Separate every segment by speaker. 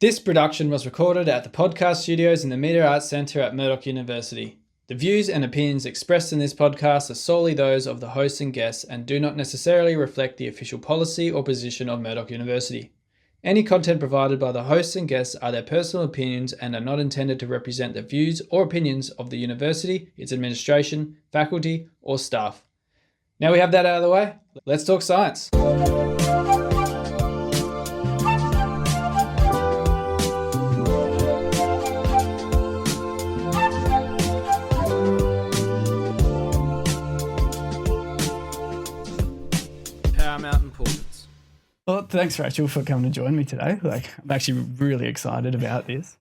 Speaker 1: This production was recorded at the podcast studios in the Media Arts Centre at Murdoch University. The views and opinions expressed in this podcast are solely those of the hosts and guests and do not necessarily reflect the official policy or position of Murdoch University. Any content provided by the hosts and guests are their personal opinions and are not intended to represent the views or opinions of the university, its administration, faculty, or staff. Now we have that out of the way, let's talk science. Paramount Importance.
Speaker 2: Well, thanks, Rachel, for coming to join me today. I'm actually really excited about this.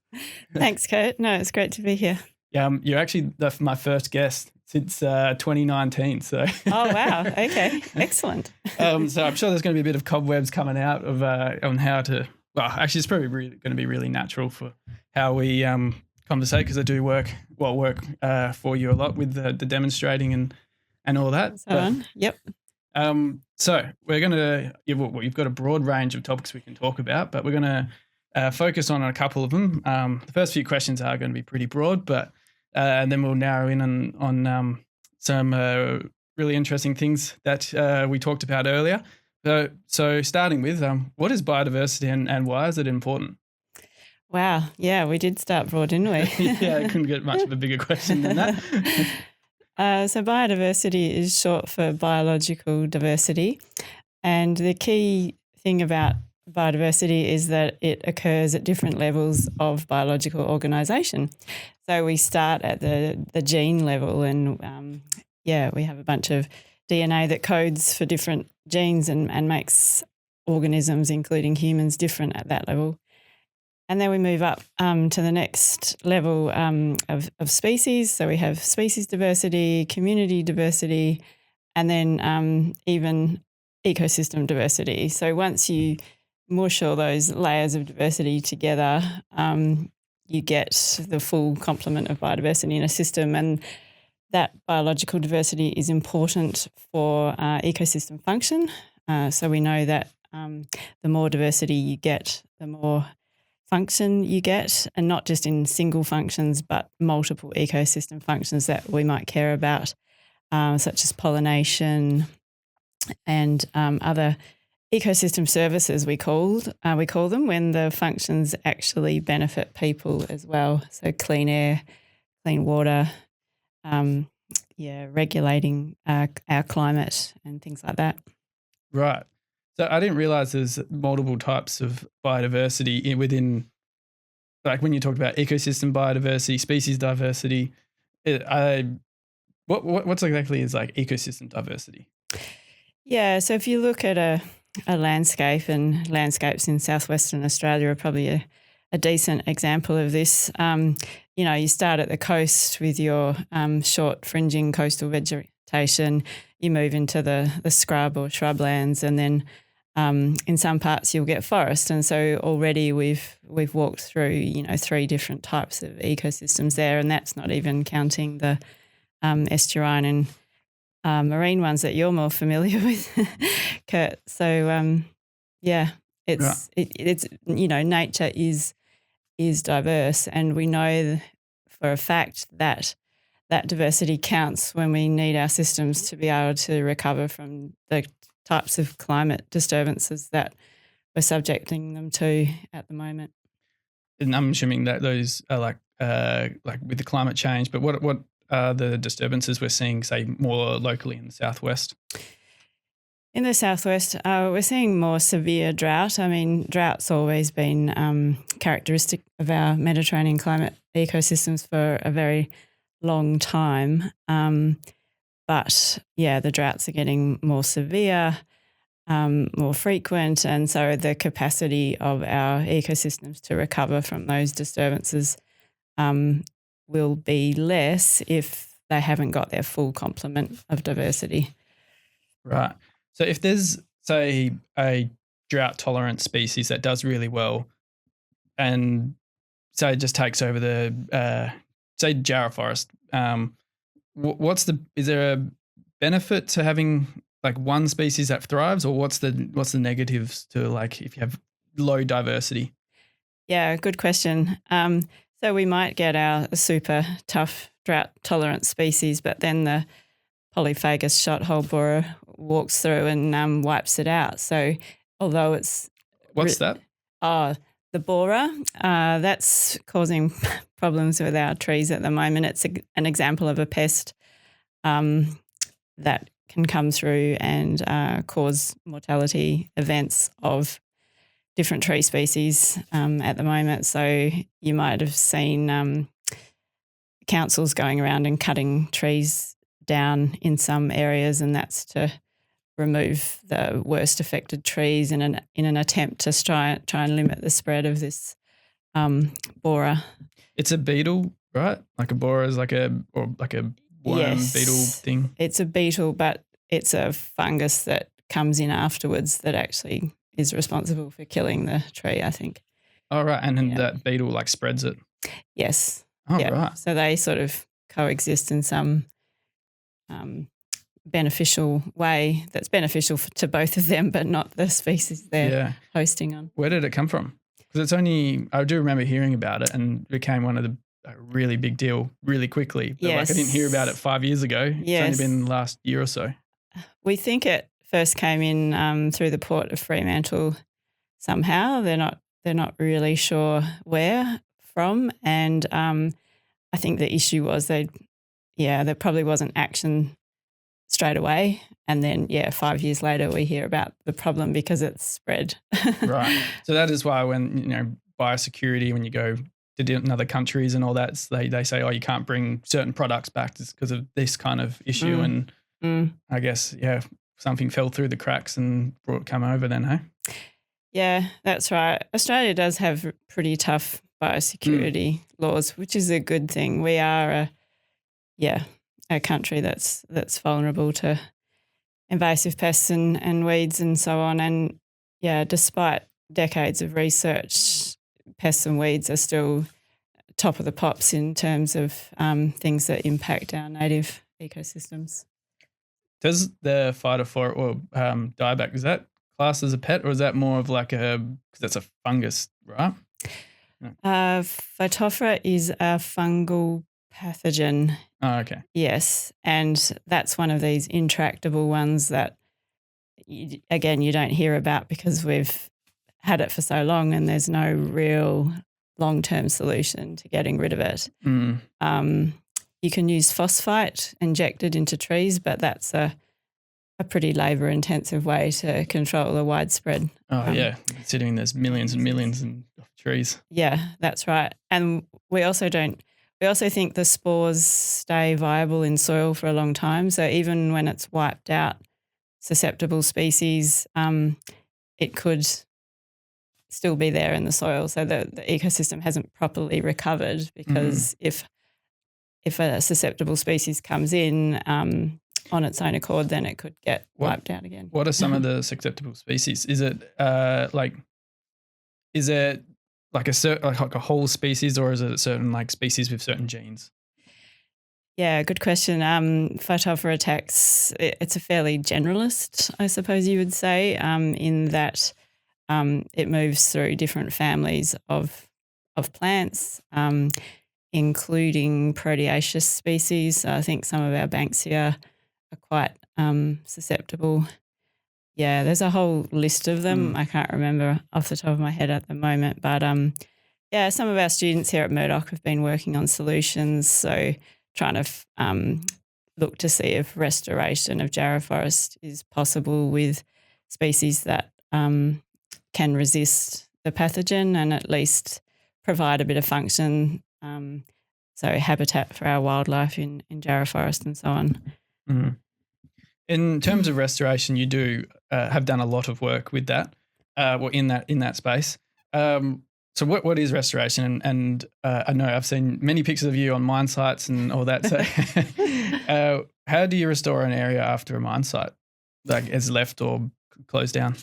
Speaker 3: Thanks, Kurt. No, it's great to be here.
Speaker 2: You're actually my first guest since 2019. So.
Speaker 3: Oh, wow. Okay. Excellent.
Speaker 2: So I'm sure there's going to be a bit of cobwebs coming out of on how to. Well, actually, it's probably going to be really natural for how we conversate because I do work for you a lot with the demonstrating and all that.
Speaker 3: Yep.
Speaker 2: So we're going to, you've got a broad range of topics we can talk about, but we're going to focus on a couple of them. The first few questions are going to be pretty broad, but and then we'll narrow in on some really interesting things that we talked about earlier. So starting with, what is biodiversity and why is it important?
Speaker 3: Wow. Yeah, we did start broad, didn't we?
Speaker 2: Yeah, I couldn't get much of a bigger question than that.
Speaker 3: So biodiversity is short for biological diversity. And the key thing about biodiversity is that it occurs at different levels of biological organisation. So we start at the gene level and, we have a bunch of DNA that codes for different genes and makes organisms, including humans, different at that level. And then we move up to the next level of species. So we have species diversity, community diversity, and then even ecosystem diversity. So once you mush all those layers of diversity together, you get the full complement of biodiversity in a system. And that biological diversity is important for ecosystem function. So we know that the more diversity you get, the more function you get, and not just in single functions, but multiple ecosystem functions that we might care about, such as pollination and other ecosystem services we call them when the functions actually benefit people as well. So clean air, clean water, regulating our climate and things like that.
Speaker 2: Right. So I didn't realise there's multiple types of biodiversity within, like when you talked about ecosystem biodiversity, species diversity. What's exactly is like ecosystem diversity?
Speaker 3: Yeah, so if you look at a landscape, and landscapes in southwestern Australia are probably a decent example of this. You start at the coast with your short fringing coastal vegetation. You move into the scrub or shrublands, and then in some parts you'll get forest. And so already we've walked through 3 different types of ecosystems there, and that's not even counting the estuarine and marine ones that you're more familiar with, Kurt. So it's nature is diverse, and we know for a fact that diversity counts when we need our systems to be able to recover from the types of climate disturbances that we're subjecting them to at the moment.
Speaker 2: And I'm assuming that those are like with the climate change, but what are the disturbances we're seeing, say, more locally in the southwest?
Speaker 3: In the southwest, we're seeing more severe drought. I mean, drought's always been characteristic of our Mediterranean climate ecosystems for a very long time. But the droughts are getting more severe, more frequent, and so the capacity of our ecosystems to recover from those disturbances will be less if they haven't got their full complement of diversity.
Speaker 2: Right. So if there's, say, a drought-tolerant species that does really well and, say, it just takes over the, say, Jarrah forest, is there a benefit to having like one species that thrives, or what's the negatives to like if you have low diversity?
Speaker 3: Yeah, good question. So we might get our super tough drought-tolerant species, but then the polyphagous shot-hole borer walks through and wipes it out. So although it's
Speaker 2: What's that?
Speaker 3: the borer, that's causing problems with our trees at the moment. It's an example of a pest that can come through and cause mortality events of different tree species at the moment. So you might have seen councils going around and cutting trees down in some areas, and that's to remove the worst affected trees in an attempt to try and limit the spread of this borer.
Speaker 2: It's a beetle, right? Like a borer is like a worm beetle thing.
Speaker 3: It's a beetle, but it's a fungus that comes in afterwards that actually is responsible for killing the tree, I think.
Speaker 2: Oh, right. And then that beetle like spreads it.
Speaker 3: Yes.
Speaker 2: Oh, right.
Speaker 3: So they sort of coexist in some beneficial way that's beneficial to both of them, but not the species they're hosting on.
Speaker 2: Where did it come from? Because I do remember hearing about it, and it became one of the really big deal really quickly. But I didn't hear about it 5 years ago. It's only been the last year or so.
Speaker 3: We think it first came in through the port of Fremantle somehow. They're not really sure where from, and I think the issue was there probably wasn't action straight away, and then 5 years later we hear about the problem because it's spread.
Speaker 2: Right. So that is why when biosecurity, when you go to other countries and all that, they say, oh, you can't bring certain products back just because of this kind of issue. And I guess something fell through the cracks and come over then, hey?
Speaker 3: Yeah, that's right. Australia does have pretty tough biosecurity laws, which is a good thing. We are a country that's vulnerable to invasive pests and weeds and so on. And despite decades of research, pests and weeds are still top of the pops in terms of things that impact our native ecosystems.
Speaker 2: Does the phytophthora or dieback, is that classed as a pet, or is that more of like because that's a fungus, right?
Speaker 3: Phytophthora is a fungal pathogen.
Speaker 2: Oh, okay.
Speaker 3: Yes, and that's one of these intractable ones that, you don't hear about because we've had it for so long and there's no real long-term solution to getting rid of it. You can use phosphite injected into trees, but that's a pretty labour-intensive way to control a widespread.
Speaker 2: Considering there's millions and millions of trees.
Speaker 3: Yeah, that's right. And we also think the spores stay viable in soil for a long time. So even when it's wiped out susceptible species, it could still be there in the soil. So the ecosystem hasn't properly recovered because if a susceptible species comes in on its own accord, then it could get wiped out again.
Speaker 2: What are some of the susceptible species? Is it like a whole species, or is it certain species with certain genes?
Speaker 3: Yeah, good question. Phytophthora tax, it's a fairly generalist, I suppose you would say, in that it moves through different families of plants, including proteaceous species. I think some of our Banksia are quite susceptible. Yeah, there's a whole list of them. I can't remember off the top of my head at the moment. But some of our students here at Murdoch have been working on solutions, so trying to look to see if restoration of jarrah forest is possible with species that can resist the pathogen and at least provide a bit of function, so habitat for our wildlife in jarrah forest and so on.
Speaker 2: In terms of restoration, you do have done a lot of work with that, in that space. So what is restoration? And I know I've seen many pictures of you on mine sites and all that. So how do you restore an area after a mine site, like is left or closed down?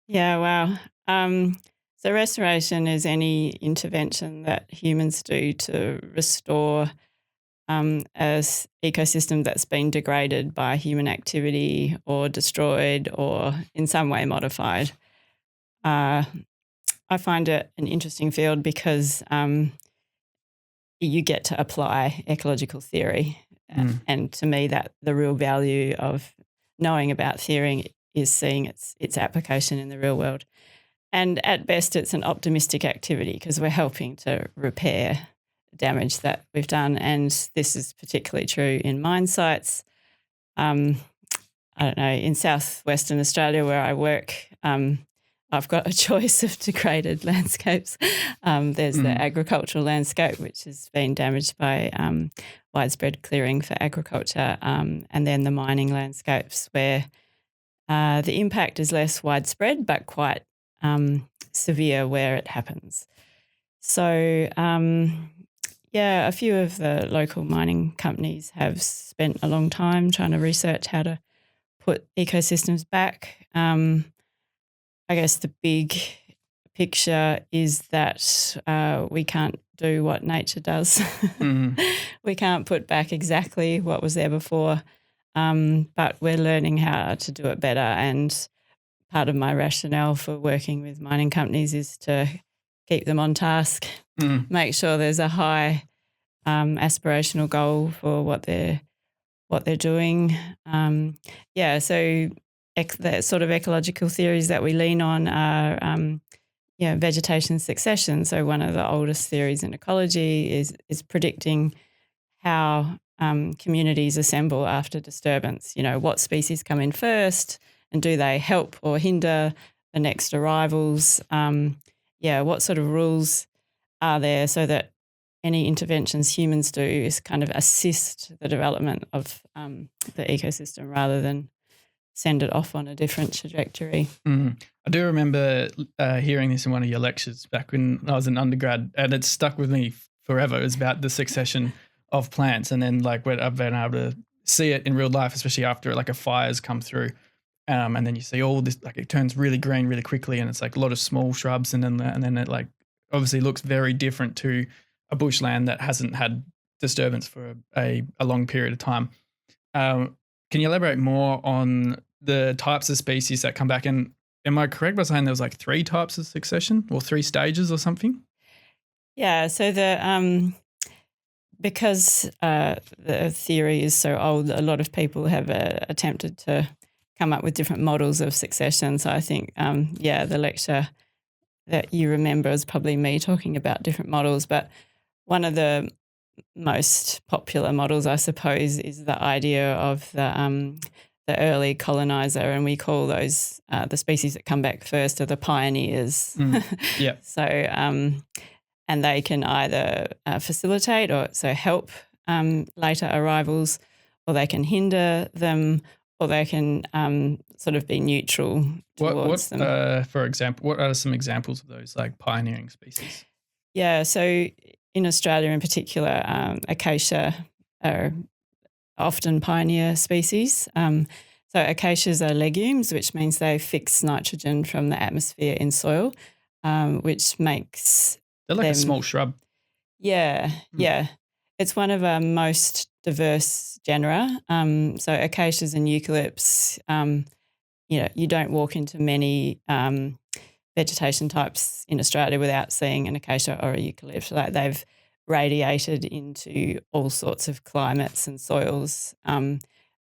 Speaker 2: Yeah,
Speaker 3: wow. So restoration is any intervention that humans do to restore an ecosystem that's been degraded by human activity or destroyed or in some way modified. I find it an interesting field because you get to apply ecological theory. And to me, that the real value of knowing about theory is seeing its application in the real world. And at best, it's an optimistic activity because we're helping to repair damage that we've done. And this is particularly true in mine sites. I don't know, in southwestern Australia where I work, I've got a choice of degraded landscapes. There's the agricultural landscape, which has been damaged by widespread clearing for agriculture, and then the mining landscapes where the impact is less widespread but quite severe where it happens. So, a few of the local mining companies have spent a long time trying to research how to put ecosystems back. I guess the big picture is that we can't do what nature does. We can't put back exactly what was there before, but we're learning how to do it better. And part of my rationale for working with mining companies is to keep them on task, make sure there's a high aspirational goal for what they're doing. So the sort of ecological theories that we lean on are vegetation succession. So one of the oldest theories in ecology is predicting how communities assemble after disturbance. You know, what species come in first and do they help or hinder the next arrivals? What sort of rules are there so that any interventions humans do is kind of assist the development of the ecosystem rather than send it off on a different trajectory.
Speaker 2: I do remember hearing this in one of your lectures back when I was an undergrad, and it stuck with me forever. It was about the succession of plants, and then like when I've been able to see it in real life, especially after like a fire's come through, and then you see all this, like it turns really green really quickly, and it's like a lot of small shrubs, and then it like obviously looks very different to a bushland that hasn't had disturbance for a long period of time. Can you elaborate more on the types of species that come back? And am I correct by saying there was like 3 types of succession or 3 stages or something?
Speaker 3: Yeah, so because the theory is so old, a lot of people have attempted to come up with different models of succession. So I think, the lecture that you remember is probably me talking about different models. But one of the most popular models, I suppose, is the idea of the early colonizer, and we call those the species that come back first are the pioneers.
Speaker 2: Yeah.
Speaker 3: So, and they can either facilitate or help later arrivals, or they can hinder them, or they can sort of be neutral towards them.
Speaker 2: For example, what are some examples of those like pioneering species?
Speaker 3: Yeah, so in Australia in particular, acacia are often pioneer species. So acacias are legumes, which means they fix nitrogen from the atmosphere in soil, which makes
Speaker 2: They're like
Speaker 3: them,
Speaker 2: a small shrub.
Speaker 3: Yeah. It's one of our most diverse genera. So acacias and eucalypts, you don't walk into many vegetation types in Australia without seeing an acacia or a eucalypt. Like they've radiated into all sorts of climates and soils,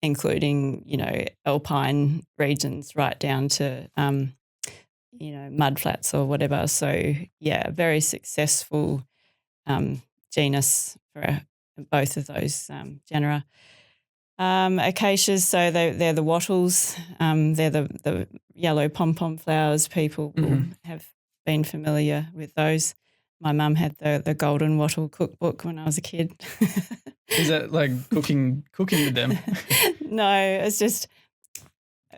Speaker 3: including, alpine regions right down to, mudflats or whatever. So, very successful genus for both of those genera. Acacias, so they're the wattles. They're the yellow pom-pom flowers. People will have been familiar with those. My mum had the golden wattle cookbook when I was a kid.
Speaker 2: Is that like cooking with them?
Speaker 3: No, it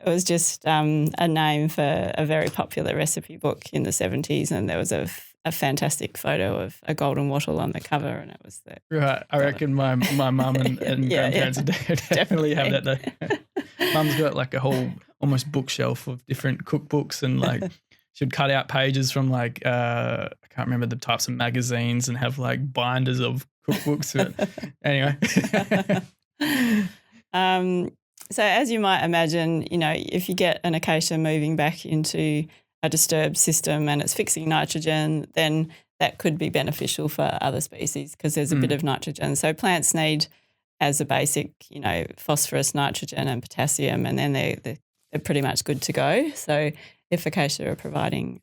Speaker 3: was just a name for a very popular recipe book in the 70s, and there was a fantastic photo of a golden wattle on the cover, and it was
Speaker 2: right. I reckon my mum and grandparents would definitely have that though. Mum's got like a whole almost bookshelf of different cookbooks, and like she'd cut out pages from like I can't remember the types of magazines, and have like binders of cookbooks. Anyway.
Speaker 3: So as you might imagine, if you get an acacia moving back into a disturbed system and it's fixing nitrogen, then that could be beneficial for other species because there's a bit of nitrogen. So plants need, as a basic, phosphorus, nitrogen and potassium, and then they're pretty much good to go. So if acacia are providing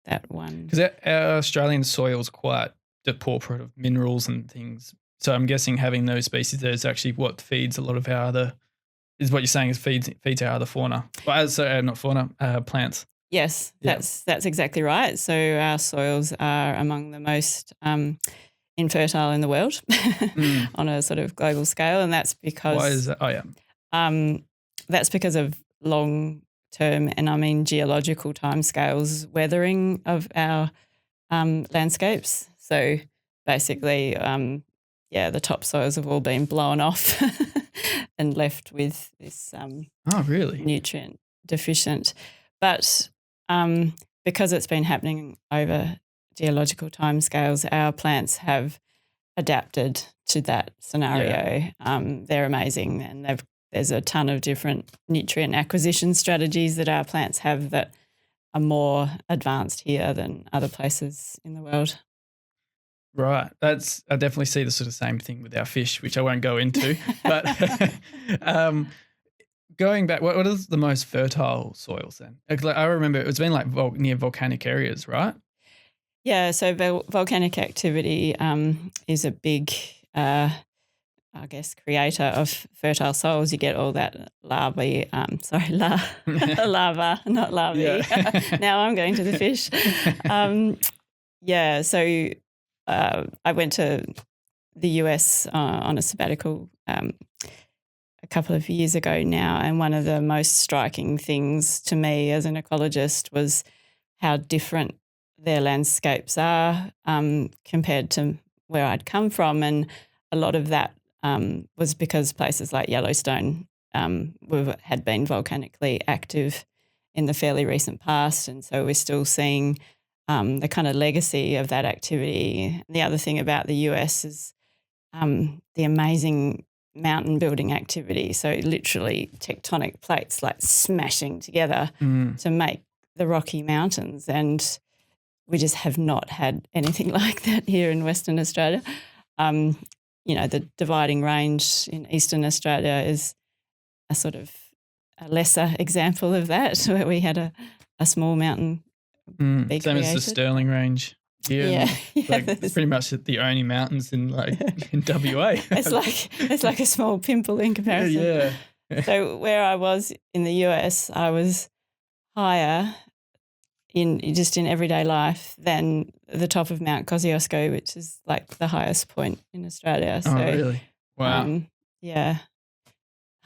Speaker 3: that one.
Speaker 2: Because our Australian soil is quite depauperate of minerals and things. So I'm guessing having those species there is actually what feeds a lot of our other, is what you're saying is feeds our other fauna. Well, so not fauna, plants.
Speaker 3: Yes, that's exactly right. So our soils are among the most infertile in the world on a sort of global scale, and that's because
Speaker 2: why is that? Oh yeah,
Speaker 3: that's because of long-term and I mean geological timescales weathering of our landscapes. So basically, the topsoils have all been blown off and left with this
Speaker 2: really
Speaker 3: nutrient deficient. But because it's been happening over geological timescales, our plants have adapted to that scenario. They're amazing, and there's a ton of different nutrient acquisition strategies that our plants have that are more advanced here than other places in the world.
Speaker 2: Right. I definitely see the sort of same thing with our fish, which I won't go into. But going back, what is the most fertile soils then? I remember it's been like near volcanic areas, right?
Speaker 3: Yeah, so volcanic activity is a big, creator of fertile soils. You get all that lava, not larvae.
Speaker 2: Yeah.
Speaker 3: Now I'm going to the fish. So I went to the US on a sabbatical a couple of years ago now, and one of the most striking things to me as an ecologist was how different their landscapes are compared to where I'd come from, and a lot of that was because places like Yellowstone had been volcanically active in the fairly recent past, and so we're still seeing the kind of legacy of that activity. The other thing about the US is the amazing mountain building activity. So literally tectonic plates like smashing together to make the Rocky Mountains, and we just have not had anything like that here in Western Australia. The dividing range in Eastern Australia is a sort of a lesser example of that, where we had a small mountain be
Speaker 2: same
Speaker 3: created.
Speaker 2: as the Stirling Range here.
Speaker 3: Yeah.
Speaker 2: Pretty much the only mountains in WA.
Speaker 3: It's like a small pimple in comparison.
Speaker 2: Yeah.
Speaker 3: So where I was in the US, I was higher in everyday life than the top of Mount Kosciuszko, which is like the highest point in Australia. So,
Speaker 2: really? Wow.
Speaker 3: Yeah.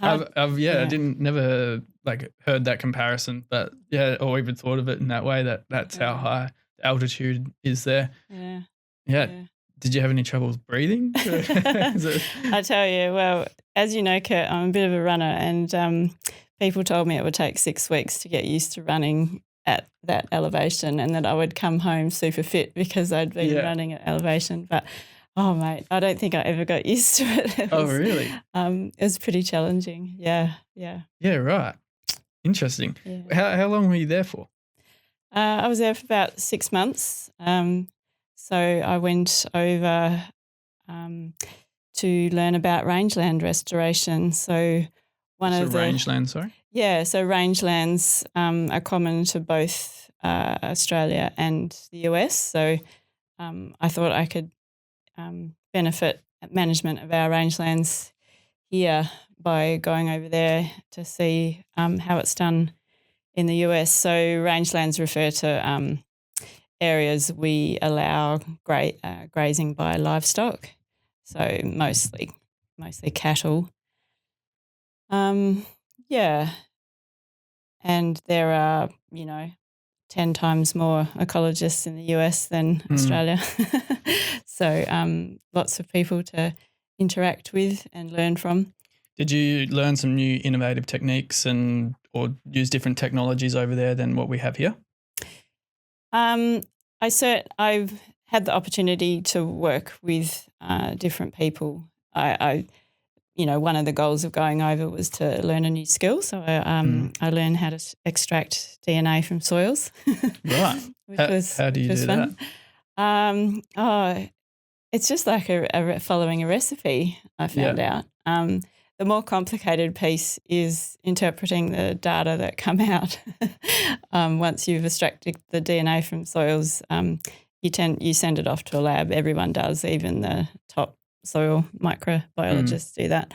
Speaker 2: I didn't never heard that comparison, but or even thought of it in that way. That's how high the altitude is there. Yeah. Did you have any trouble breathing?
Speaker 3: I tell you, well, as you know, Kurt, I'm a bit of a runner, and people told me it would take 6 weeks to get used to running at that elevation, and that I would come home super fit because I'd been running at elevation. But oh, mate, I don't think I ever got used to it.
Speaker 2: Really?
Speaker 3: It was pretty challenging. Yeah.
Speaker 2: Yeah, right. Interesting.
Speaker 3: Yeah.
Speaker 2: How long were you there for?
Speaker 3: I was there for about 6 months. So I went over to learn about rangeland restoration. So
Speaker 2: rangeland, sorry?
Speaker 3: Yeah, so rangelands are common to both Australia and the US. So I thought I could benefit management of our rangelands here by going over there to see how it's done in the US. So rangelands refer to areas we allow grazing by livestock, so mostly cattle. And there are 10 times more ecologists in the US than Australia. So lots of people to interact with and learn from.
Speaker 2: Did you learn some new innovative techniques or use different technologies over there than what we have here?
Speaker 3: I've had the opportunity to work with different people. I one of the goals of going over was to learn a new skill. So I learned how to extract DNA from soils.
Speaker 2: Right. How do you do
Speaker 3: fun. It's just like following a recipe, I found out. The more complicated piece is interpreting the data that come out. Once you've extracted the DNA from soils, you send it off to a lab. Everyone does, even the top soil microbiologists do that.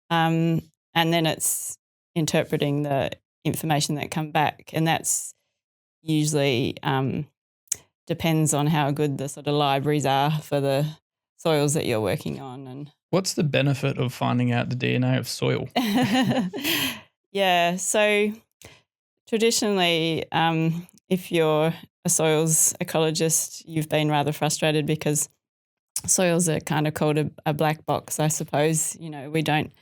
Speaker 3: And then it's interpreting the information that come back, and that's usually depends on how good the sort of libraries are for the soils that you're working on. And
Speaker 2: what's the benefit of finding out the DNA of soil?
Speaker 3: Yeah, so traditionally, if you're a soils ecologist, you've been rather frustrated because soils are kind of called a black box, I suppose. We don't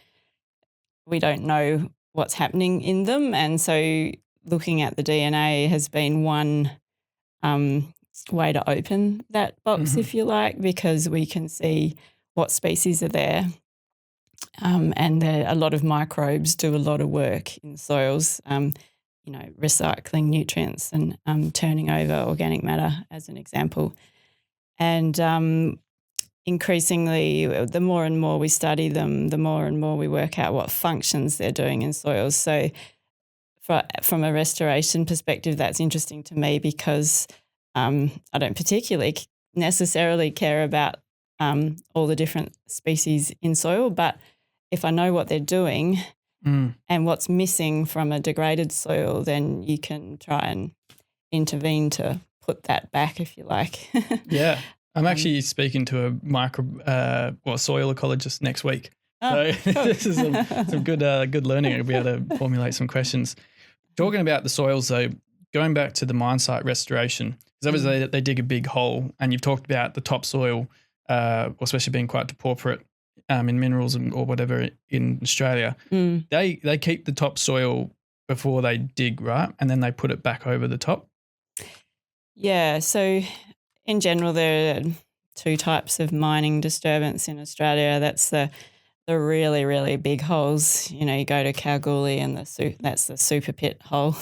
Speaker 3: know what's happening in them, and so looking at the DNA has been one way to open that box, if you like, because we can see what species are there. And a lot of microbes do a lot of work in soils, recycling nutrients and turning over organic matter, as an example. And increasingly, the more and more we study them, the more and more we work out what functions they're doing in soils. So from a restoration perspective, that's interesting to me because I don't particularly necessarily care about all the different species in soil, but if I know what they're doing and what's missing from a degraded soil, then you can try and intervene to put that back, if you like.
Speaker 2: Yeah. I'm actually speaking to a soil ecologist next week. So
Speaker 3: Cool.
Speaker 2: This is some good learning. I'll be able to formulate some questions. Talking about the soils, though, going back to the mine site restoration, because obviously they dig a big hole, and you've talked about the topsoil, especially being quite depauperate in minerals or whatever in Australia. They keep the topsoil before they dig, right? And then they put it back over the top.
Speaker 3: Yeah, so in general, there are two types of mining disturbance in Australia. That's the really, really big holes. You go to Kalgoorlie and that's the super pit hole,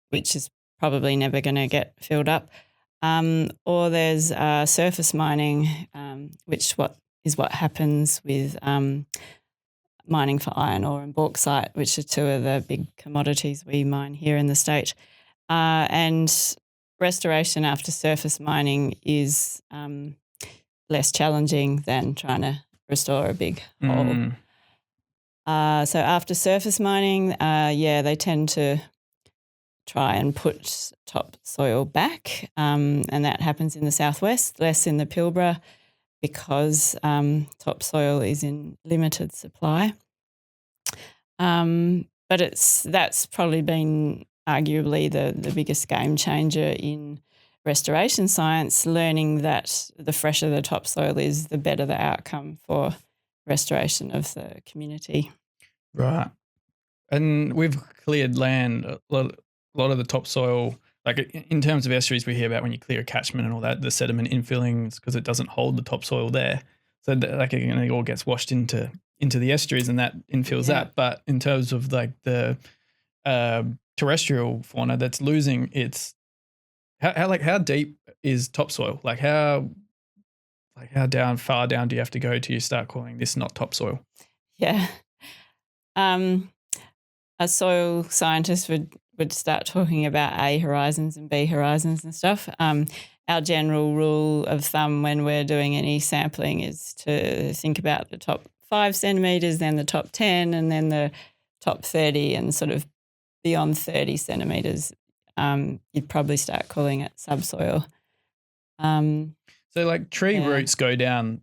Speaker 3: which is probably never going to get filled up. Or there's surface mining, which is what happens with mining for iron ore and bauxite, which are two of the big commodities we mine here in the state. And restoration after surface mining is less challenging than trying to restore a big hole. So after surface mining, they tend to try and put topsoil back, and that happens in the southwest, less in the Pilbara, because topsoil is in limited supply. But that's probably been arguably the biggest game changer in restoration science, learning that the fresher the topsoil is, the better the outcome for restoration of the community.
Speaker 2: Right. And we've cleared land, a lot of the topsoil, like in terms of estuaries, we hear about when you clear a catchment and all that, the sediment infilling because it doesn't hold the topsoil there. So it all gets washed into the estuaries and that infills that. But in terms of like the terrestrial fauna that's losing its, how deep is topsoil? Like how far down do you have to go till you start calling this not topsoil?
Speaker 3: Yeah. A soil scientist would start talking about A horizons and B horizons and stuff. Our general rule of thumb when we're doing any sampling is to think about the top 5 centimetres, then the top 10, and then the top 30, and sort of beyond 30 centimetres, you'd probably start calling it subsoil.
Speaker 2: So like tree roots go down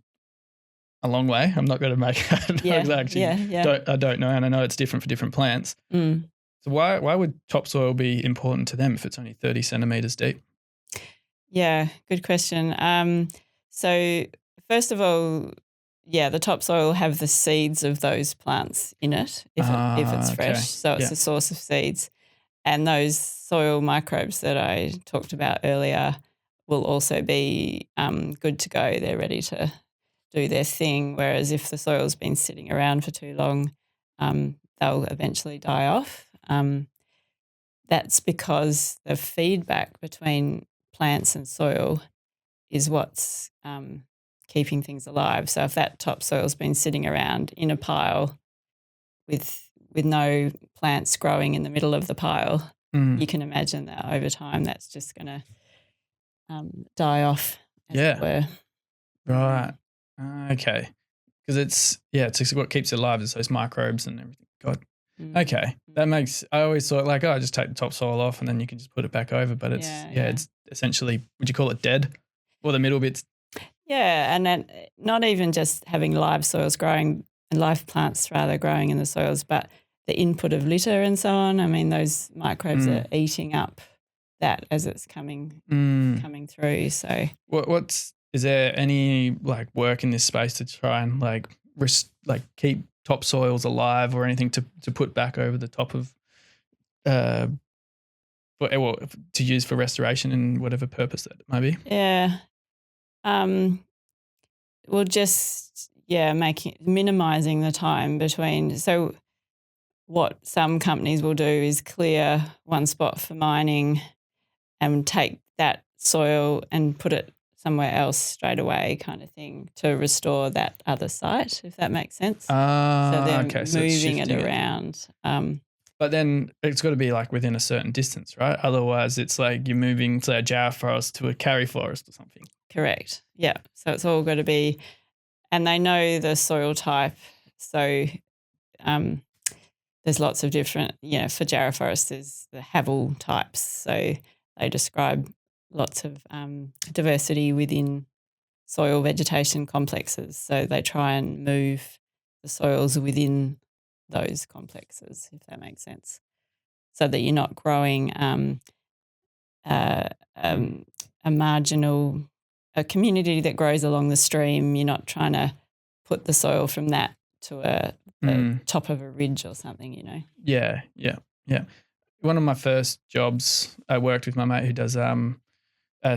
Speaker 2: a long way. I'm not going to make I don't know, and I know it's different for different plants. So why would topsoil be important to them if it's only 30 centimetres deep?
Speaker 3: Yeah, good question. So first of all, the topsoil will have the seeds of those plants in it if it's fresh. Okay. So it's a source of seeds. And those soil microbes that I talked about earlier will also be good to go. They're ready to do their thing, whereas if the soil's been sitting around for too long, they'll eventually die off. That's because the feedback between plants and soil is what's keeping things alive. So if that topsoil's been sitting around in a pile with no plants growing in the middle of the pile, you can imagine that over time that's just going to die off, as it were.
Speaker 2: Right. Okay. Because it's what keeps it alive is those microbes and everything. God. Okay. That makes, I always thought like, oh, just take the topsoil off and then you can just put it back over. But it's, it's essentially, would you call it dead? Or the middle bits?
Speaker 3: Yeah. And then not even just having live soils growing, live plants rather growing in the soils, but the input of litter and so on. I mean, those microbes are eating up that as it's coming through. So
Speaker 2: is there any like work in this space to try and like keep topsoils alive or anything to put back over the top of to use for restoration in whatever purpose that it may be?
Speaker 3: Yeah. We'll just minimizing the time between. So what some companies will do is clear one spot for mining and take that soil and put it somewhere else straight away, kind of thing, to restore that other site, if that makes sense. So they're moving it around.
Speaker 2: But then it's got to be like within a certain distance, right? Otherwise it's like you're moving, say, a jarrah forest to a carry forest or something.
Speaker 3: Correct. Yeah. So it's all got to be, and they know the soil type. So there's lots of different, for jarrah forest there's the Havel types. So they describe lots of diversity within soil vegetation complexes. So they try and move the soils within those complexes, if that makes sense, so that you're not growing a community that grows along the stream. You're not trying to put the soil from that to a top of a ridge or something,
Speaker 2: Yeah. One of my first jobs, I worked with my mate who does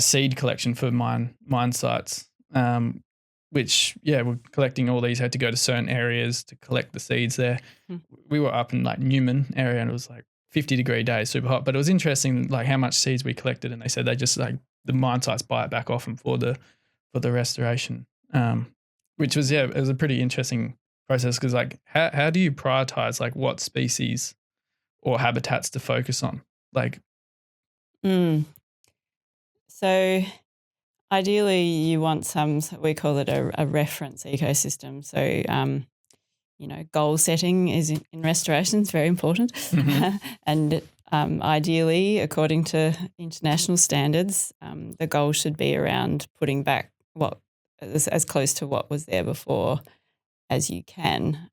Speaker 2: seed collection for mine sites, which, we're collecting all these, had to go to certain areas to collect the seeds there. We were up in like Newman area and it was like 50-degree days, super hot. But it was interesting like how much seeds we collected, and they said they just like the mine sites buy it back off them for the restoration, which was, it was a pretty interesting process because like how do you prioritize like what species or habitats to focus on? Like,
Speaker 3: so ideally you want some, we call it a reference ecosystem. So, goal setting is in restoration is very important. And ideally, according to international standards, the goal should be around putting back what as close to what was there before as you can.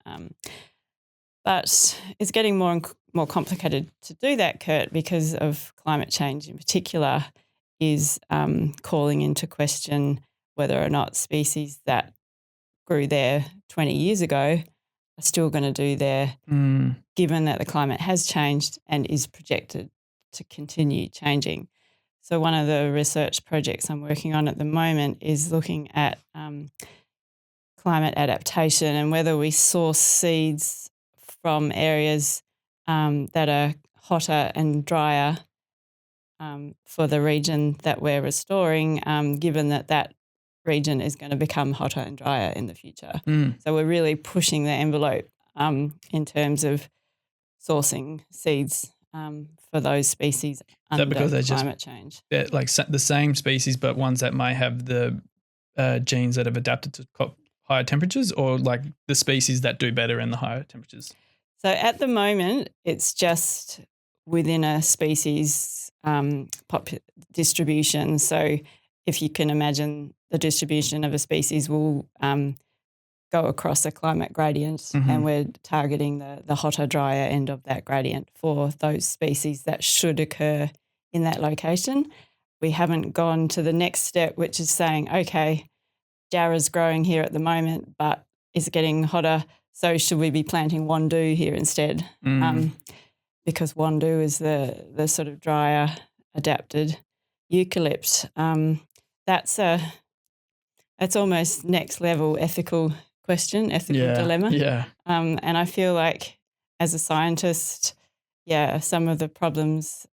Speaker 3: But it's getting more and more complicated to do that, Kurt, because of climate change in particular is calling into question whether or not species that grew there 20 years ago are still going to do there, given that the climate has changed and is projected to continue changing. So one of the research projects I'm working on at the moment is looking at climate adaptation and whether we source seeds from areas that are hotter and drier for the region that we're restoring, given that region is going to become hotter and drier in the future. So we're really pushing the envelope in terms of sourcing seeds for those species under climate change.
Speaker 2: They're like the same species, but ones that might have the genes that have adapted to higher temperatures, or like the species that do better in the higher temperatures?
Speaker 3: So at the moment, it's just within a species distribution. So if you can imagine the distribution of a species will go across a climate gradient, and we're targeting the hotter, drier end of that gradient for those species that should occur in that location. We haven't gone to the next step, which is saying, okay, jarrah's growing here at the moment, but it's getting hotter, so should we be planting wandoo here instead? Because wandoo is the sort of drier, adapted eucalypt. That's a it's almost next level ethical question, ethical dilemma.
Speaker 2: Yeah.
Speaker 3: And I feel like as a scientist, some of the problems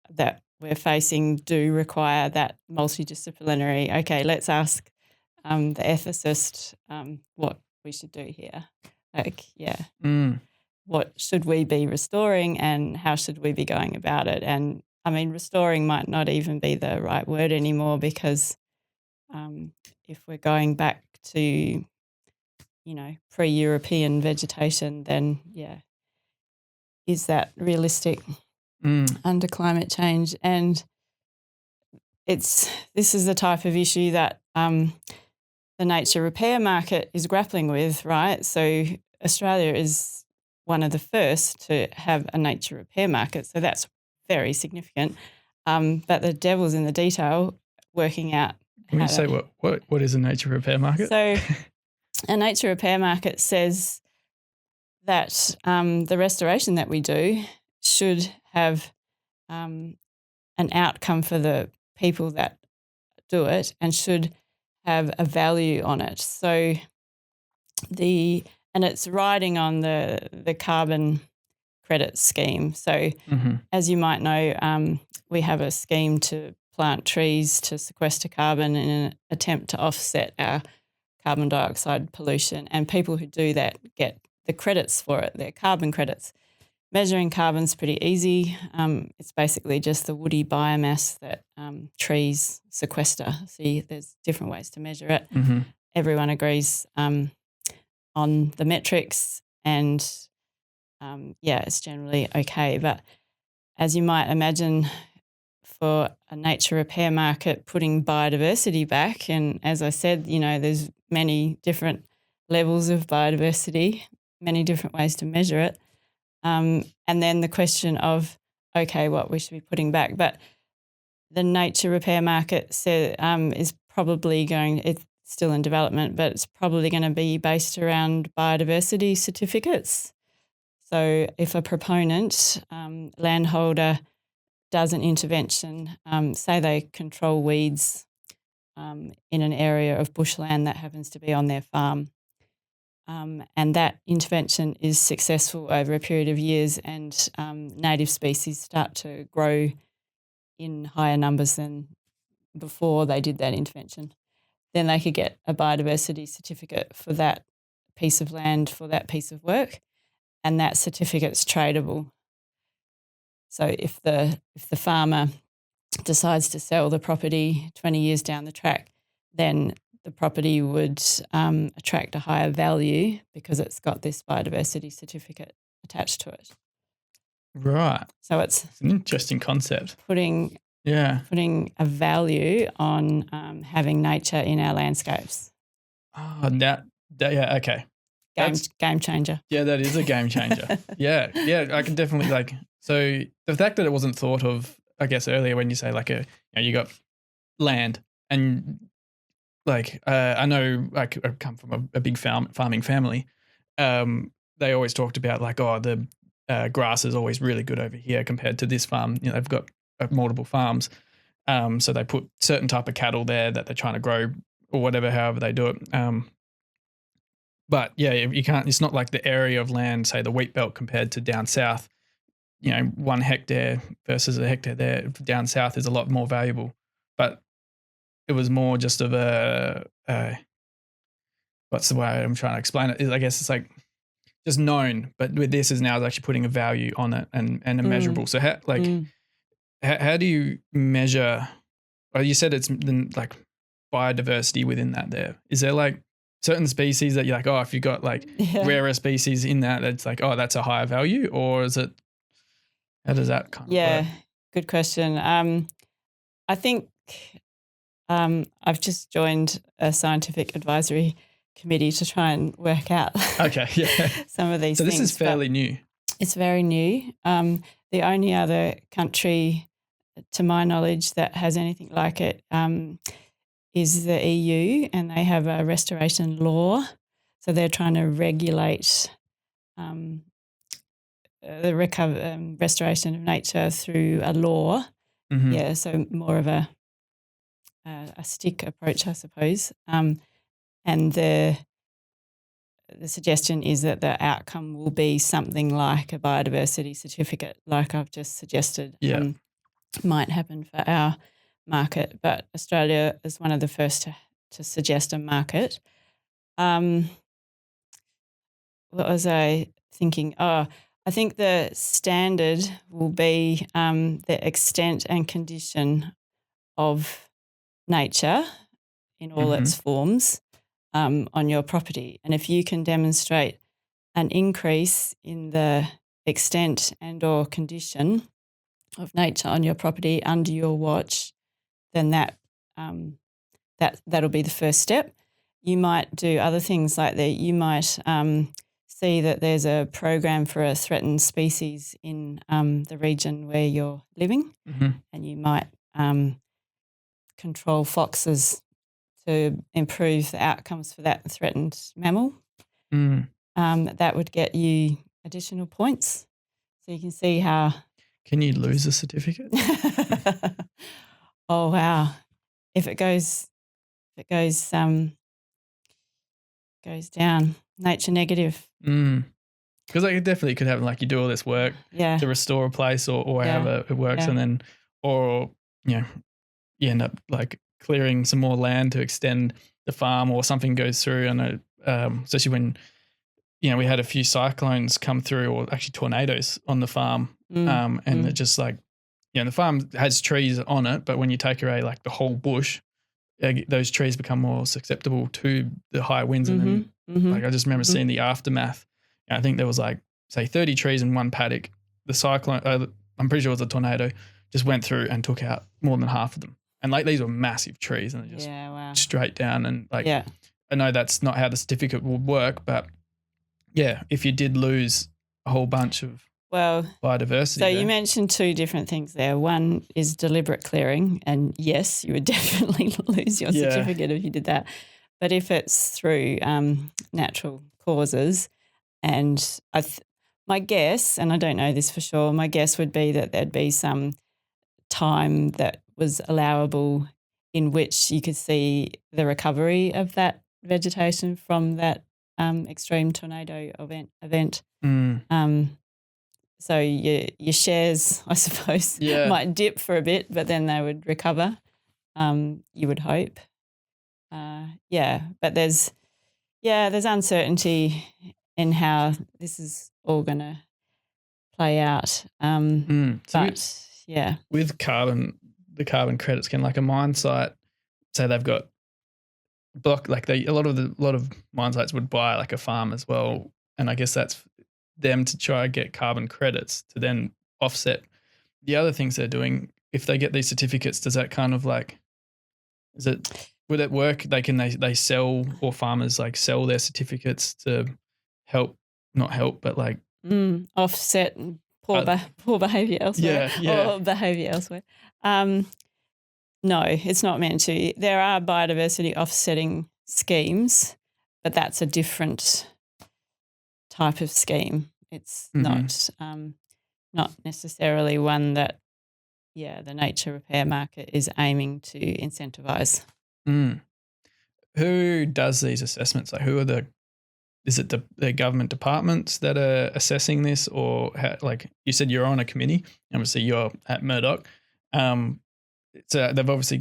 Speaker 3: that we're facing do require that multidisciplinary, okay, let's ask the ethicist what we should do here. What should we be restoring and how should we be going about it? And I mean, restoring might not even be the right word anymore because if we're going back to, pre-European vegetation, then is that realistic under climate change? And this is the type of issue that the nature repair market is grappling with, right? So Australia is one of the first to have a nature repair market, so that's very significant. But the devil's in the detail, working out.
Speaker 2: Can you say what is a nature repair market?
Speaker 3: So a nature repair market says that the restoration that we do should have an outcome for the people that do it and should have a value on it. So and it's riding on the carbon credit scheme. So as you might know, we have a scheme to plant trees to sequester carbon in an attempt to offset our carbon dioxide pollution. And people who do that get the credits for it, they're carbon credits. Measuring carbon's pretty easy. It's basically just the woody biomass that trees sequester. See, there's different ways to measure it. Everyone agrees on the metrics and, it's generally okay. But as you might imagine, for a nature repair market, putting biodiversity back, and as I said, there's many different levels of biodiversity, many different ways to measure it. And then the question of, okay, what we should be putting back. But the nature repair market is probably it's still in development, but it's probably going to be based around biodiversity certificates. So if a proponent, landholder, does an intervention, say they control weeds in an area of bushland that happens to be on their farm, and that intervention is successful over a period of years and native species start to grow in higher numbers than before they did that intervention, then they could get a biodiversity certificate for that piece of land, for that piece of work, and that certificate's tradable. So if the farmer decides to sell the property 20 years down the track, then the property would attract a higher value because it's got this biodiversity certificate attached to it.
Speaker 2: Right.
Speaker 3: So it's
Speaker 2: an interesting concept.
Speaker 3: Putting a value on having nature in our landscapes.
Speaker 2: Oh, okay.
Speaker 3: Game changer.
Speaker 2: Yeah, that is a game changer. yeah, I can definitely so the fact that it wasn't thought of, I guess, earlier when you say you got land and I know I come from a big farming family. They always talked about the grass is always really good over here compared to this farm. They've got multiple farms. So they put certain type of cattle there that they're trying to grow or whatever, however they do it. But yeah, you can't, it's not like the area of land, say the wheat belt compared to down south, 1 hectare versus a hectare there down south is a lot more valuable. But it was more just of what's the way I'm trying to explain it? I guess it's just known, but with this is now actually putting a value on it and a measurable. So how do you measure, well, you said it's biodiversity within that there. Is there certain species that you're if you've got rarer species in that, it's that's a higher value, or is it, how does that kind of work?
Speaker 3: Good question. I think I've just joined a scientific advisory committee to try and work out some of these things.
Speaker 2: So this is fairly new.
Speaker 3: It's very new. The only other country, to my knowledge, that has anything like it is the EU, and they have a restoration law. So they're trying to regulate the restoration of nature through a law. So more of a stick approach, I suppose. and the suggestion is that the outcome will be something like a biodiversity certificate, like I've just suggested, might happen for our market. But Australia is one of the first to suggest a market. What was I thinking? Oh, I think the standard will be the extent and condition of nature in all its forms on your property. And if you can demonstrate an increase in the extent and or condition of nature on your property under your watch, then that'll be the first step. You might do other things like that. You might see that there's a program for a threatened species in the region where you're living, and you might control foxes to improve the outcomes for that threatened mammal. That would get you additional points. So you can see how.
Speaker 2: Can you lose a certificate?
Speaker 3: Oh wow! If it goes down, nature negative.
Speaker 2: Because it definitely could happen. Like you do all this work to restore a place or however it works, and then you end up like clearing some more land to extend the farm, or something goes through. I know, especially when we had a few cyclones come through, or actually tornadoes on the farm, and it just like the farm has trees on it, but when you take away like the whole bush, those trees become more susceptible to the high winds. And then like I just remember seeing the aftermath. I think there was like say 30 trees in one paddock. The cyclone, I'm pretty sure it was a tornado, just went through and took out more than half of them. And like these were massive trees, and they just straight down. And like I know that's not how the certificate would work, but if you did lose a whole bunch of biodiversity.
Speaker 3: So you mentioned two different things there. One is deliberate clearing, and yes, you would definitely lose your certificate if you did that. But if it's through natural causes, and my guess, and I don't know this for sure, my guess would be that there'd be some time that was allowable in which you could see the recovery of that vegetation from that extreme tornado event. So your shares, I suppose, might dip for a bit, but then they would recover, you would hope. But there's uncertainty in how this is all going to play out.
Speaker 2: With the carbon credits, can like a mine site say they've got a lot of mine sites would buy like a farm as well, and I guess that's them to try and get carbon credits to then offset the other things they're doing. If they get these certificates, does that kind of like, would it work? They sell, or farmers like sell their certificates to not help, but like
Speaker 3: offset poor behaviour elsewhere, or behaviour elsewhere. No, it's not meant to. There are biodiversity offsetting schemes, but that's a different type of scheme. It's not necessarily one that the nature repair market is aiming to incentivise.
Speaker 2: Who does these assessments? Like is it the government departments that are assessing this, or like you said, you're on a committee, obviously you're at Murdoch. So they obviously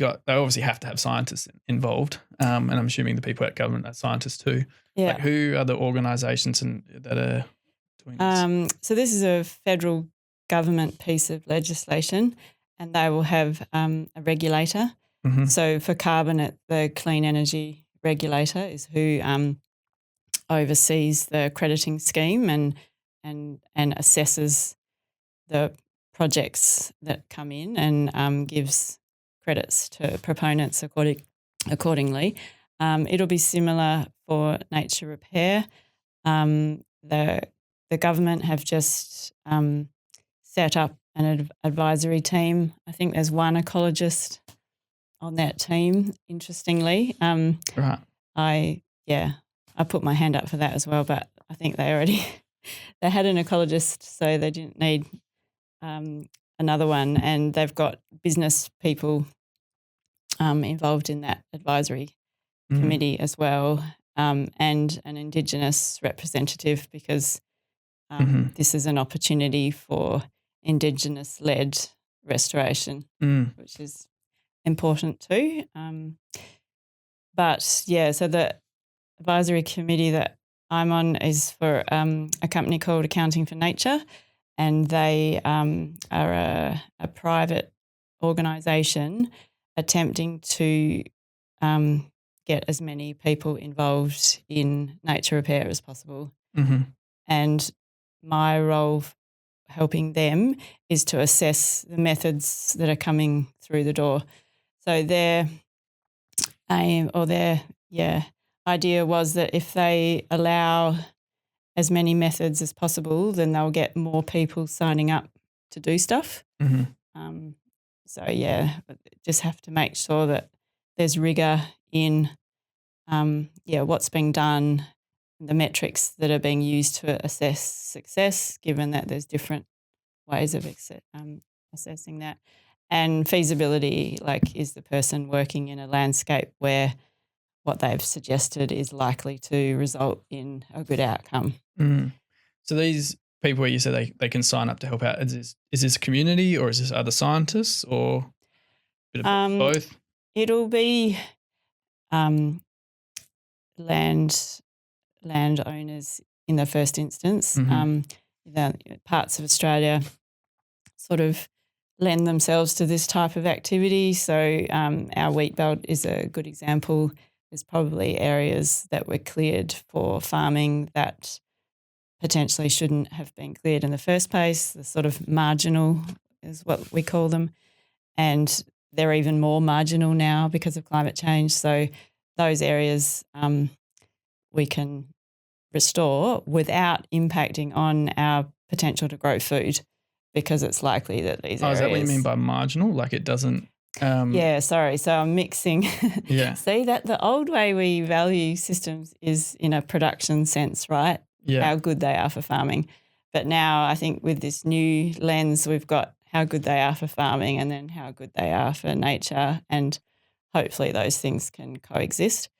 Speaker 2: have to have scientists involved, and I'm assuming the people at government are scientists too.
Speaker 3: Yeah.
Speaker 2: Like who are the organisations that are doing this?
Speaker 3: So this is a federal government piece of legislation, and they will have a regulator. So for carbon, the Clean Energy Regulator is who oversees the crediting scheme and assesses the projects that come in and gives credits to proponents accordingly. It'll be similar for nature repair. The government have just set up an advisory team. I think there's one ecologist on that team, interestingly.
Speaker 2: Right.
Speaker 3: I put my hand up for that as well, but I think they had an ecologist, so they didn't need another one, and they've got business people involved in that advisory committee as well, and an Indigenous representative, because this is an opportunity for Indigenous-led restoration, which is important too. But yeah, so the advisory committee that I'm on is for a company called Accounting for Nature, and they are a private organisation attempting to get as many people involved in nature repair as possible. And my role helping them is to assess the methods that are coming through the door. So their aim or their idea was that if they allow as many methods as possible, then they'll get more people signing up to do stuff. So just have to make sure that there's rigour in what's being done, the metrics that are being used to assess success, given that there's different ways of assessing that, and feasibility, like is the person working in a landscape where what they've suggested is likely to result in a good outcome.
Speaker 2: So these people where you said they can sign up to help out, is this community or is this other scientists or a bit of both?
Speaker 3: It'll be landowners in the first instance. The parts of Australia sort of lend themselves to this type of activity. So our wheat belt is a good example. There's probably areas that were cleared for farming that potentially shouldn't have been cleared in the first place. The sort of marginal is what we call them. And they're even more marginal now because of climate change. So those areas we can restore without impacting on our potential to grow food, because it's likely that these areas...
Speaker 2: Is that what you mean by marginal? Like it doesn't...
Speaker 3: sorry. So I'm mixing... See, that the old way we value systems is in a production sense, right?
Speaker 2: Yeah.
Speaker 3: How good they are for farming. But now I think with this new lens, we've got how good they are for farming and then how good they are for nature, and hopefully those things can coexist.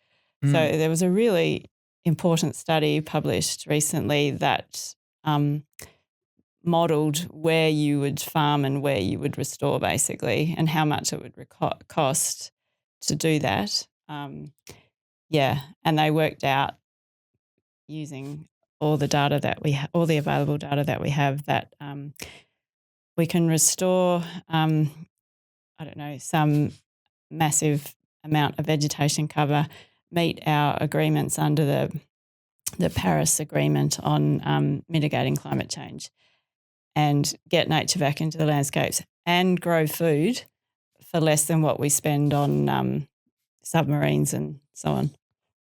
Speaker 3: So there was a really important study published recently that modelled where you would farm and where you would restore, basically, and how much it would cost to do that. And they worked out using all the data that all the available data that we have, that we can restore, some massive amount of vegetation cover, meet our agreements under the Paris Agreement on mitigating climate change, and get nature back into the landscapes and grow food for less than what we spend on submarines and so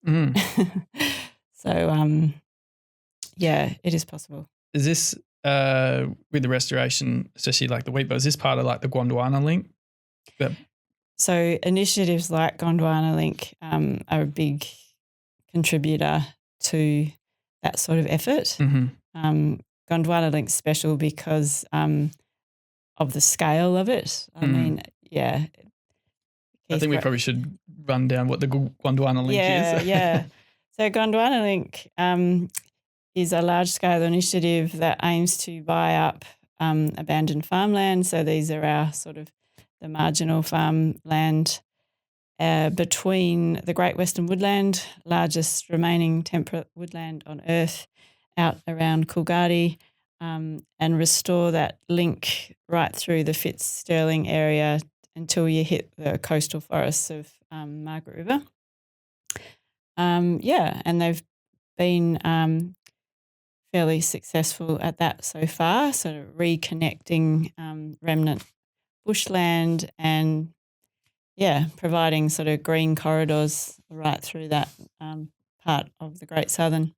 Speaker 3: on. So, it is possible.
Speaker 2: Is this, with the restoration, especially like the wheat belt, is this part of like the Gondwana link?
Speaker 3: So initiatives like Gondwana Link are a big contributor to that sort of effort. Gondwana Link's special because of the scale of it. I mean, I
Speaker 2: think we probably should run down what the Gondwana Link is.
Speaker 3: So Gondwana Link is a large-scale initiative that aims to buy up abandoned farmland. So these are our sort of the marginal farmland between the Great Western Woodland, largest remaining temperate woodland on Earth, out around Coolgardie, and restore that link right through the Fitz-Stirling area until you hit the coastal forests of Margaret River. And they've been fairly successful at that so far, sort of reconnecting remnant bushland and providing sort of green corridors right through that part of the Great Southern.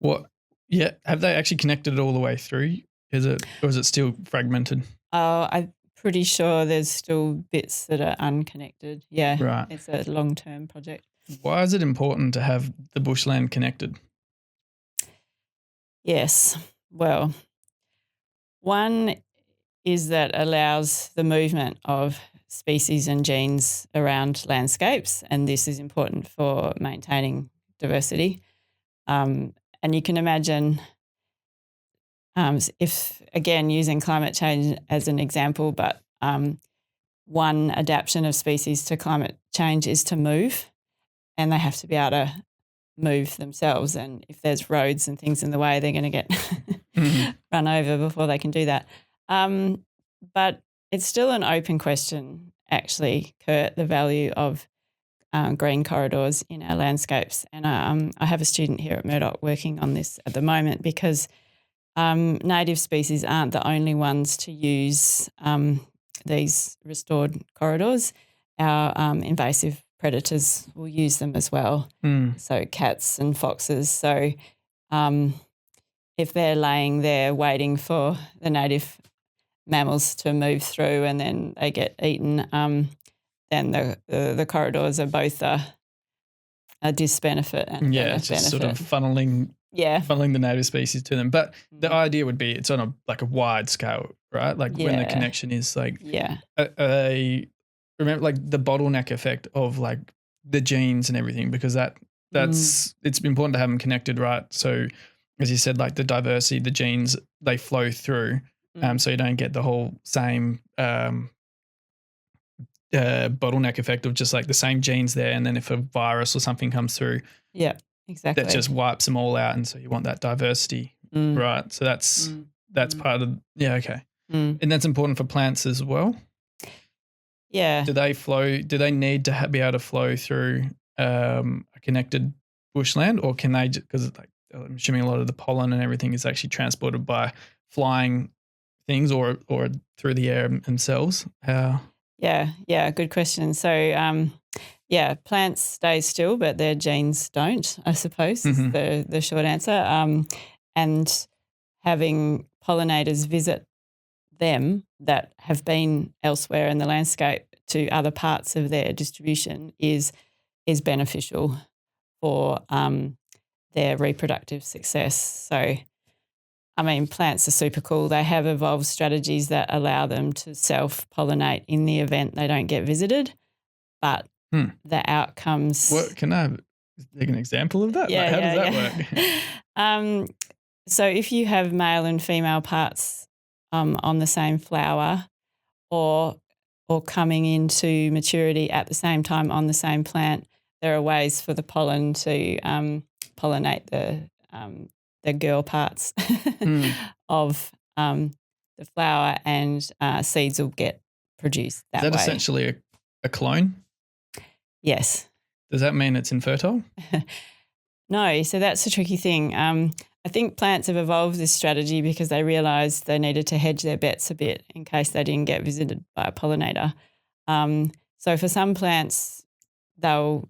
Speaker 2: Have they actually connected it all the way through? Or is it still fragmented?
Speaker 3: I'm pretty sure there's still bits that are unconnected. Yeah,
Speaker 2: right.
Speaker 3: It's a long-term project.
Speaker 2: Why is it important to have the bushland connected?
Speaker 3: Yes, well, one is that allows the movement of species and genes around landscapes, and this is important for maintaining diversity. And you can imagine if, again, using climate change as an example, but one adaptation of species to climate change is to move, and they have to be able to move themselves. And if there's roads and things in the way, they're going to get run over before they can do that. But it's still an open question, actually, Kurt, the value of green corridors in our landscapes. And I have a student here at Murdoch working on this at the moment, because native species aren't the only ones to use these restored corridors. Our invasive predators will use them as well, so cats and foxes. So if they're laying there waiting for the native mammals to move through and then they get eaten, then the corridors are both a disbenefit and a
Speaker 2: just
Speaker 3: benefit.
Speaker 2: sort of funneling the native species to them. But the idea would be it's on a wide scale, right? Like when the connection is like remember like the bottleneck effect of like the genes and everything, because that's it's important to have them connected, right? So as you said, like the diversity, the genes, they flow through, so you don't get the whole same bottleneck effect of just like the same genes there, and then if a virus or something comes through,
Speaker 3: exactly,
Speaker 2: that just wipes them all out, and so you want that diversity, right? So that's part of and that's important for plants as well. Do they need to be able to flow through a connected bushland, or can they, because like I'm assuming a lot of the pollen and everything is actually transported by flying things or through the air themselves?
Speaker 3: Good question. So plants stay still, but their genes don't, I suppose, is the short answer. And having pollinators visit them that have been elsewhere in the landscape to other parts of their distribution is beneficial for their reproductive success. So, I mean, plants are super cool. They have evolved strategies that allow them to self-pollinate in the event they don't get visited, but the outcomes...
Speaker 2: What can I have an example of that? How does that
Speaker 3: work? So if you have male and female parts on the same flower or coming into maturity at the same time on the same plant, there are ways for the pollen to pollinate the girl parts of the flower, and seeds will get produced that way.
Speaker 2: Is that essentially a clone?
Speaker 3: Yes.
Speaker 2: Does that mean it's infertile?
Speaker 3: No, so that's the tricky thing. I think plants have evolved this strategy because they realised they needed to hedge their bets a bit in case they didn't get visited by a pollinator. So for some plants, they'll,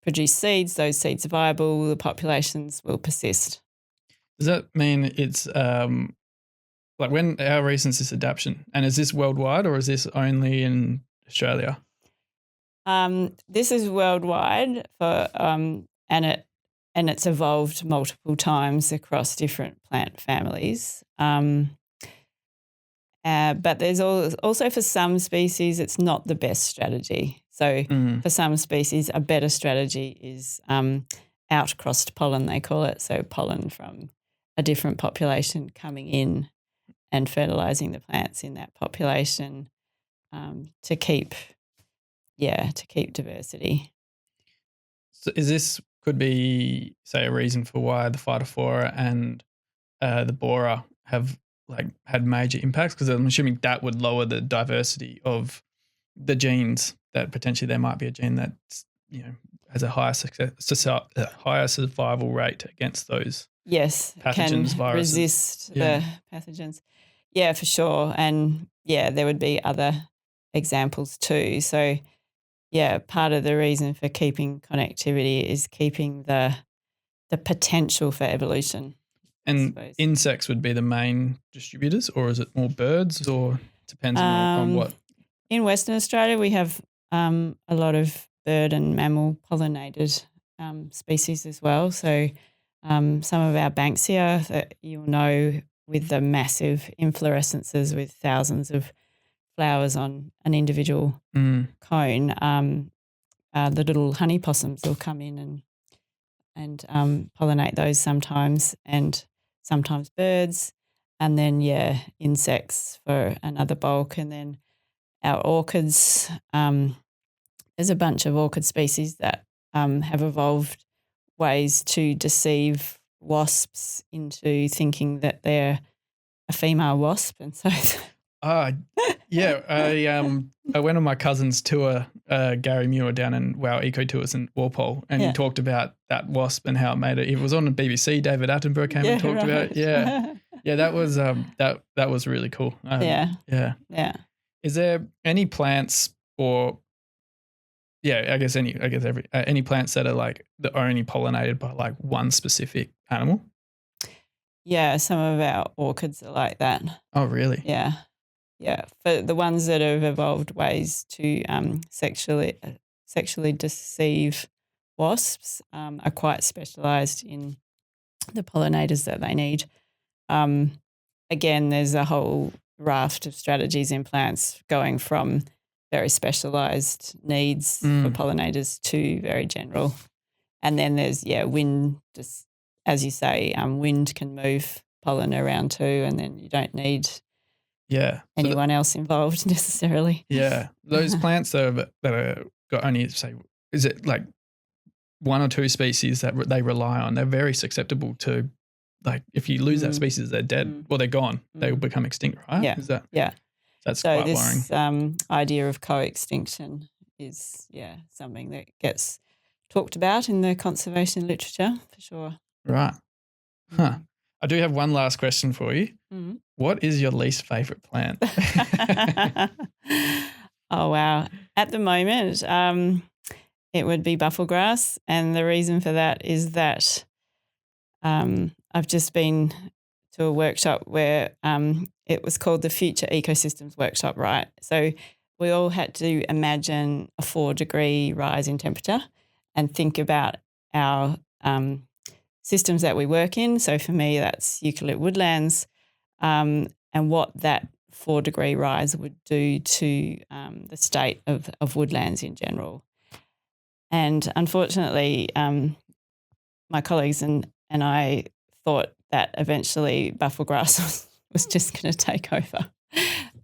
Speaker 3: produce seeds. Those seeds are viable. The populations will persist.
Speaker 2: Does that mean it's how recent is this adaptation? And is this worldwide or is this only in Australia?
Speaker 3: This is worldwide and it's evolved multiple times across different plant families. But there's also for some species, it's not the best strategy. So for some species, a better strategy is out-crossed pollen, they call it. So pollen from a different population coming in and fertilising the plants in that population to keep diversity.
Speaker 2: So could be, say, a reason for why the phytophthora and the borer have had major impacts, because I'm assuming that would lower the diversity of the genes, that potentially there might be a gene that has a higher higher survival rate against those pathogens,
Speaker 3: can
Speaker 2: viruses.
Speaker 3: Resist the pathogens. Yeah, for sure. And there would be other examples too. So part of the reason for keeping connectivity is keeping the potential for evolution.
Speaker 2: And insects would be the main distributors, or is it more birds, or depends on what?
Speaker 3: In Western Australia, we have a lot of bird and mammal pollinated species as well. So some of our Banksia that you'll know, with the massive inflorescences with thousands of flowers on an individual cone, the little honey possums will come in and pollinate those sometimes, and sometimes birds, and then insects for another bulk, and then our orchids. There's a bunch of orchid species that have evolved ways to deceive wasps into thinking that they're a female wasp, and so
Speaker 2: I went on my cousin's tour, Gary Muir, down in Wow Eco Tours in Walpole, and he talked about that wasp and how it made it. It was on the BBC. David Attenborough came and talked about it. Yeah, that was that was really cool.
Speaker 3: Yeah.
Speaker 2: Is there any plants or I guess any plants that are like that are only pollinated by like one specific animal?
Speaker 3: Yeah, some of our orchids are like that.
Speaker 2: Oh, really?
Speaker 3: Yeah. For the ones that have evolved ways to sexually deceive wasps are quite specialised in the pollinators that they need. Again, there's a whole raft of strategies in plants going from very specialised needs for pollinators to very general. And then there's, wind, just as you say, wind can move pollen around too, and then you don't need anyone else involved necessarily.
Speaker 2: Yeah. Those plants that are got only, say, is it like one or two species that they rely on, they're very susceptible to, like, if you lose that species, they're dead or they're gone. They will become extinct, right?
Speaker 3: Yeah.
Speaker 2: That's
Speaker 3: so
Speaker 2: quite
Speaker 3: this
Speaker 2: worrying.
Speaker 3: Idea of co-extinction is, something that gets talked about in the conservation literature for sure.
Speaker 2: Right. Huh. I do have one last question for you.
Speaker 3: Mm-hmm.
Speaker 2: What is your least favourite plant?
Speaker 3: Oh, wow. At the moment, it would be bufflegrass. And the reason for that is that I've just been to a workshop where it was called the Future Ecosystems Workshop, right? So we all had to imagine a 4-degree rise in temperature and think about our systems that we work in. So for me, that's eucalypt woodlands, and what that 4-degree rise would do to the state of woodlands in general. And unfortunately, my colleagues and I thought that eventually bufflegrass was just going to take over.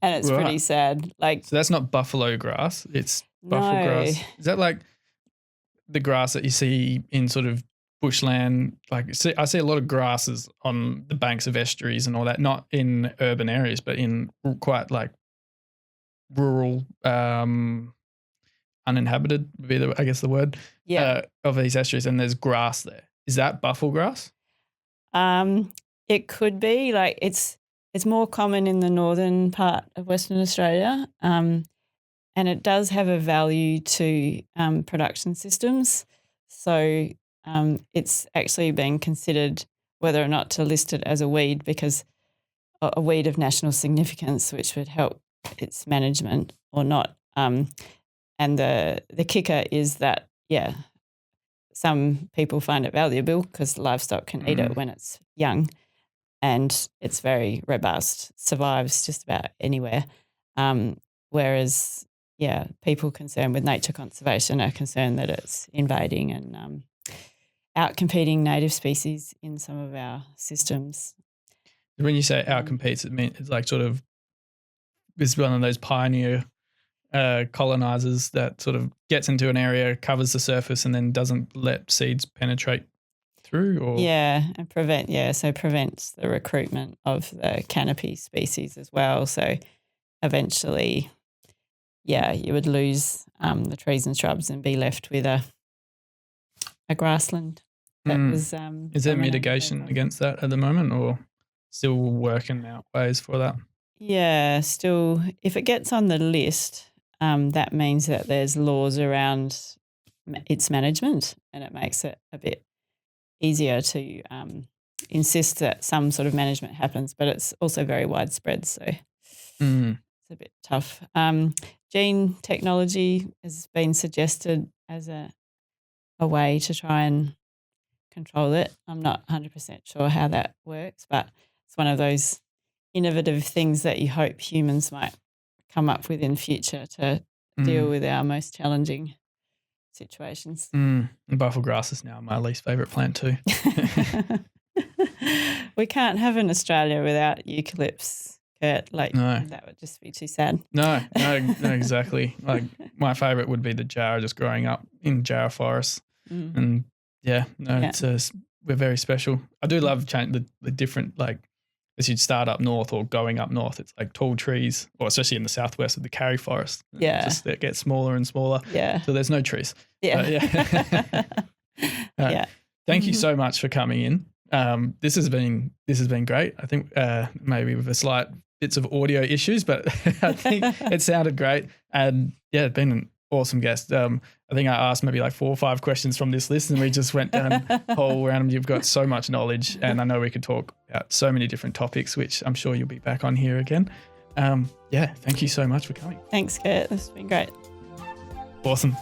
Speaker 3: And it's pretty sad. So
Speaker 2: that's not buffalo grass, it's bufflegrass.
Speaker 3: No.
Speaker 2: Is that like the grass that you see in sort of bushland? Like, I see a lot of grasses on the banks of estuaries and all that, not in urban areas, but in quite like rural, uninhabited would be the word, of these estuaries, and there's grass there. Is that bufflegrass?
Speaker 3: It could be. Like it's more common in the northern part of Western Australia, and it does have a value to production systems. So it's actually being considered whether or not to list it as a weed, because a weed of national significance, which would help its management or not. And the kicker is that, some people find it valuable because livestock can eat it when it's young, and it's very robust, survives just about anywhere. Whereas, people concerned with nature conservation are concerned that it's invading and outcompeting native species in some of our systems.
Speaker 2: When you say outcompetes, it means it's like sort of it's one of those pioneer colonizers that sort of gets into an area, covers the surface, and then doesn't let seeds penetrate through, or
Speaker 3: and prevents the recruitment of the canopy species as well. So eventually, you would lose the trees and shrubs and be left with a grassland. That was.
Speaker 2: Is there mitigation against that at the moment, or still working out ways for that?
Speaker 3: Yeah, still, if it gets on the list, that means that there's laws around its management, and it makes it a bit easier to insist that some sort of management happens, but it's also very widespread, so it's a bit tough. Gene technology has been suggested as a way to try and control it. I'm not 100% sure how that works, but it's one of those innovative things that you hope humans might come up with in future to deal with our most challenging situations.
Speaker 2: And buffel grass is now my least favourite plant too.
Speaker 3: We can't have an Australia without eucalypts, Kurt. Like,
Speaker 2: No.
Speaker 3: that would just be too sad.
Speaker 2: No, exactly. Like my favourite would be the jarrah, just growing up in jarrah forests. And it's we're very special. I do love the different, like, as you'd start up north or going up north, it's like tall trees, or especially in the southwest with the Karri forest. It gets smaller and smaller.
Speaker 3: Yeah.
Speaker 2: So there's no trees.
Speaker 3: Yeah.
Speaker 2: Thank you so much for coming in. This has been great. I think maybe with a slight bits of audio issues, but I think it sounded great. And yeah, it's been an awesome guest. I think I asked maybe like 4 or 5 questions from this list, and we just went down whole round. You've got so much knowledge, and I know we could talk about so many different topics, which I'm sure you'll be back on here again. Thank you so much for coming.
Speaker 3: Thanks, Kurt. This has been great.
Speaker 2: Awesome.